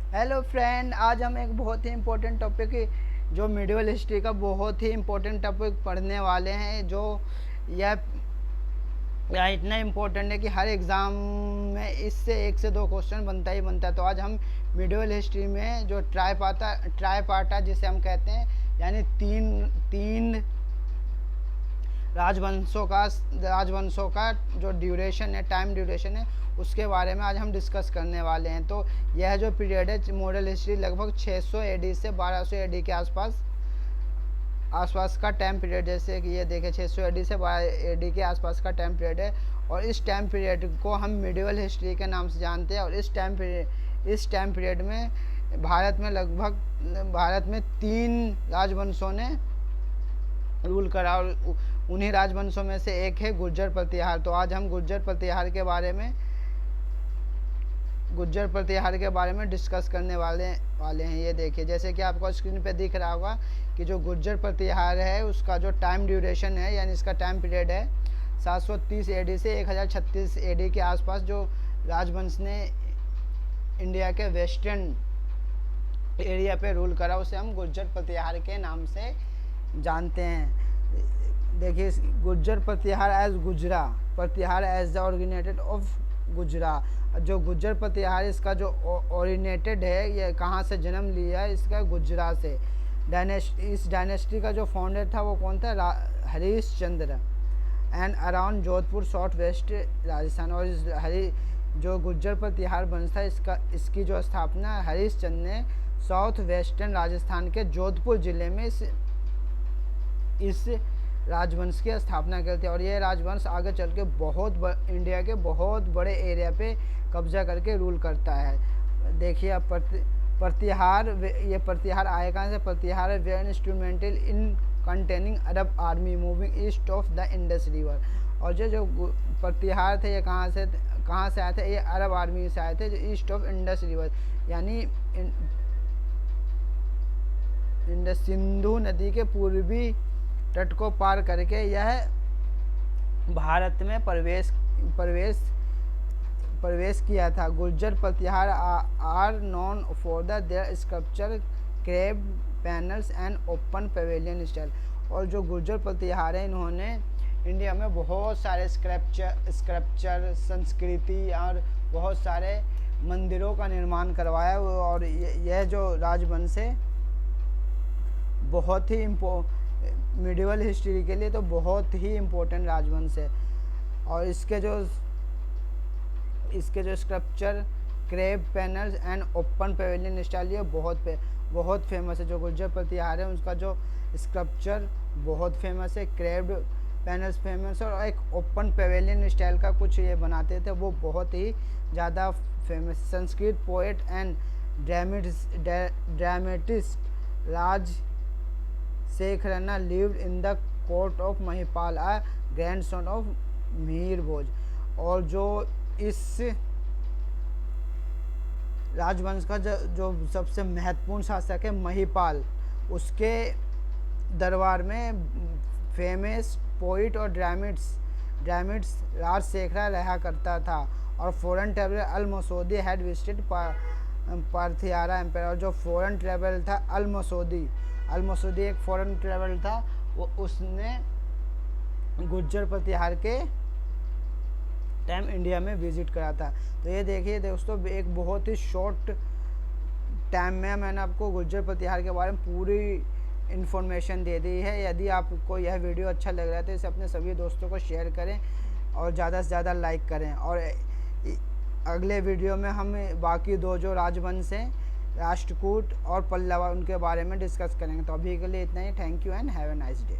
Hello friend, आज हम एक बहुत ही इम्पोर्टेंट टॉपिक जो मिडिवल हिस्ट्री का बहुत ही इम्पोर्टेंट टॉपिक पढ़ने वाले हैं। जो यह इतना इम्पोर्टेंट है कि हर एग्ज़ाम में इससे एक से दो क्वेश्चन बनता ही बनता है। तो आज हम मिडिवल हिस्ट्री में जो ट्राइपार्टा जिसे हम कहते हैं, यानी तीन तीन राजवंशों का जो ड्यूरेशन है, टाइम ड्यूरेशन है, उसके बारे में आज हम डिस्कस करने वाले हैं। तो यह जो पीरियड है मॉडल हिस्ट्री, लगभग 600 एडी से 1200 एडी के आसपास का टाइम पीरियड। जैसे कि ये देखें, 600 एडी से 12 एडी के आसपास का टाइम पीरियड है। और इस टाइम पीरियड को हम मिडिवल हिस्ट्री के नाम से जानते हैं। और इस टाइम पीरियड में भारत में 3 राजवंशों ने रूल करा, और उन्हीं राजवंशों में से एक है गुर्जर प्रतिहार। तो आज हम गुर्जर प्रतिहार के बारे में डिस्कस करने वाले हैं। ये देखिए, जैसे कि आपको स्क्रीन पे दिख रहा होगा कि जो गुर्जर प्रतिहार है उसका जो टाइम ड्यूरेशन है, यानी इसका टाइम पीरियड है 730 एडी से 1036 एडी के आसपास। जो राजवंश ने इंडिया के वेस्टर्न एरिया पे रूल करा, उसे हम गुर्जर प्रतिहार के नाम से जानते हैं। देखिए, गुर्जर प्रतिहार एज द ओरिजिनेटेड ऑफ गुजरा। जो गुर्जर प्रतिहार, इसका जो ओरिजिनेटेड है, ये कहाँ से जन्म लिया है, इसका गुजरा से। इस डायनेस्टी का जो फाउंडर था वो कौन था? Harish Chandra, and around Jodhpur south west Rajasthan. और जो गुर्जर प्रतिहार वंश था, इसकी जो स्थापना हरीश चंद्र ने साउथ वेस्टर्न राजस्थान के जोधपुर ज़िले में इस राजवंश की स्थापना करते हैं। और ये राजवंश आगे चल के इंडिया के बहुत बड़े एरिया पे कब्जा करके रूल करता है। देखिए, अब प्रतिहार आए कहाँ से? Pratihara were instrumental in containing Arab army moving east of the Indus river. और जो प्रतिहार थे, ये कहाँ से आए थे? ये अरब आर्मी से आए थे, जो ईस्ट ऑफ इंडस रिवर, यानी इंडस सिंधु नदी के पूर्वी तट को पार करके यह भारत में प्रवेश किया था। Gurjar Pratihara are known for their sculpture, crab panels and open pavilion style. और जो गुर्जर प्रतिहार है, इन्होंने इंडिया में बहुत सारे स्क्रप्चर संस्कृति और बहुत सारे मंदिरों का निर्माण करवाया। और यह जो राजवंश है बहुत ही मिडिवल हिस्ट्री के लिए तो बहुत ही इम्पोर्टेंट राजवंश है। और इसके जो sculpture, crab panels and open pavilion style, ये बहुत फेमस है। जो गुर्जर प्रतिहार है उसका जो स्कल्पचर बहुत फेमस है, क्रेब्ड पैनल्स फेमस है, और एक ओपन पेवेलियन स्टाइल का कुछ ये बनाते थे, वो बहुत ही ज़्यादा famous. Sanskrit poet and dramatist Rajashekhara lived in the court of Mahipala, a grandson of Mihir Bhoj. और जो इस राजवंश का जो सबसे महत्वपूर्ण शासक है महिपाल, उसके दरबार में फेमस पोइट और ड्रामिट्स राजशेखरा रहा करता था। और foreign traveller Al Masudi had visited Pratihara empire. और जो फॉरेन ट्रैवल था अल मसूदी एक फॉरेन ट्रैवल था, उसने गुर्जर प्रतिहार के टाइम इंडिया में विजिट करा था। तो ये देखिए दोस्तों, एक बहुत ही शॉर्ट टाइम में मैंने आपको गुर्जर प्रतिहार के बारे में पूरी इन्फॉर्मेशन दे दी है। यदि आपको यह वीडियो अच्छा लग रहा है तो इसे अपने सभी दोस्तों को शेयर करें और ज़्यादा से ज़्यादा लाइक करें। और अगले वीडियो में हम बाकी 2 जो राजवंश हैं, राष्ट्रकूट और पल्लवा, उनके बारे में डिस्कस करेंगे। तो अभी के लिए इतना ही। Thank you and have a nice day.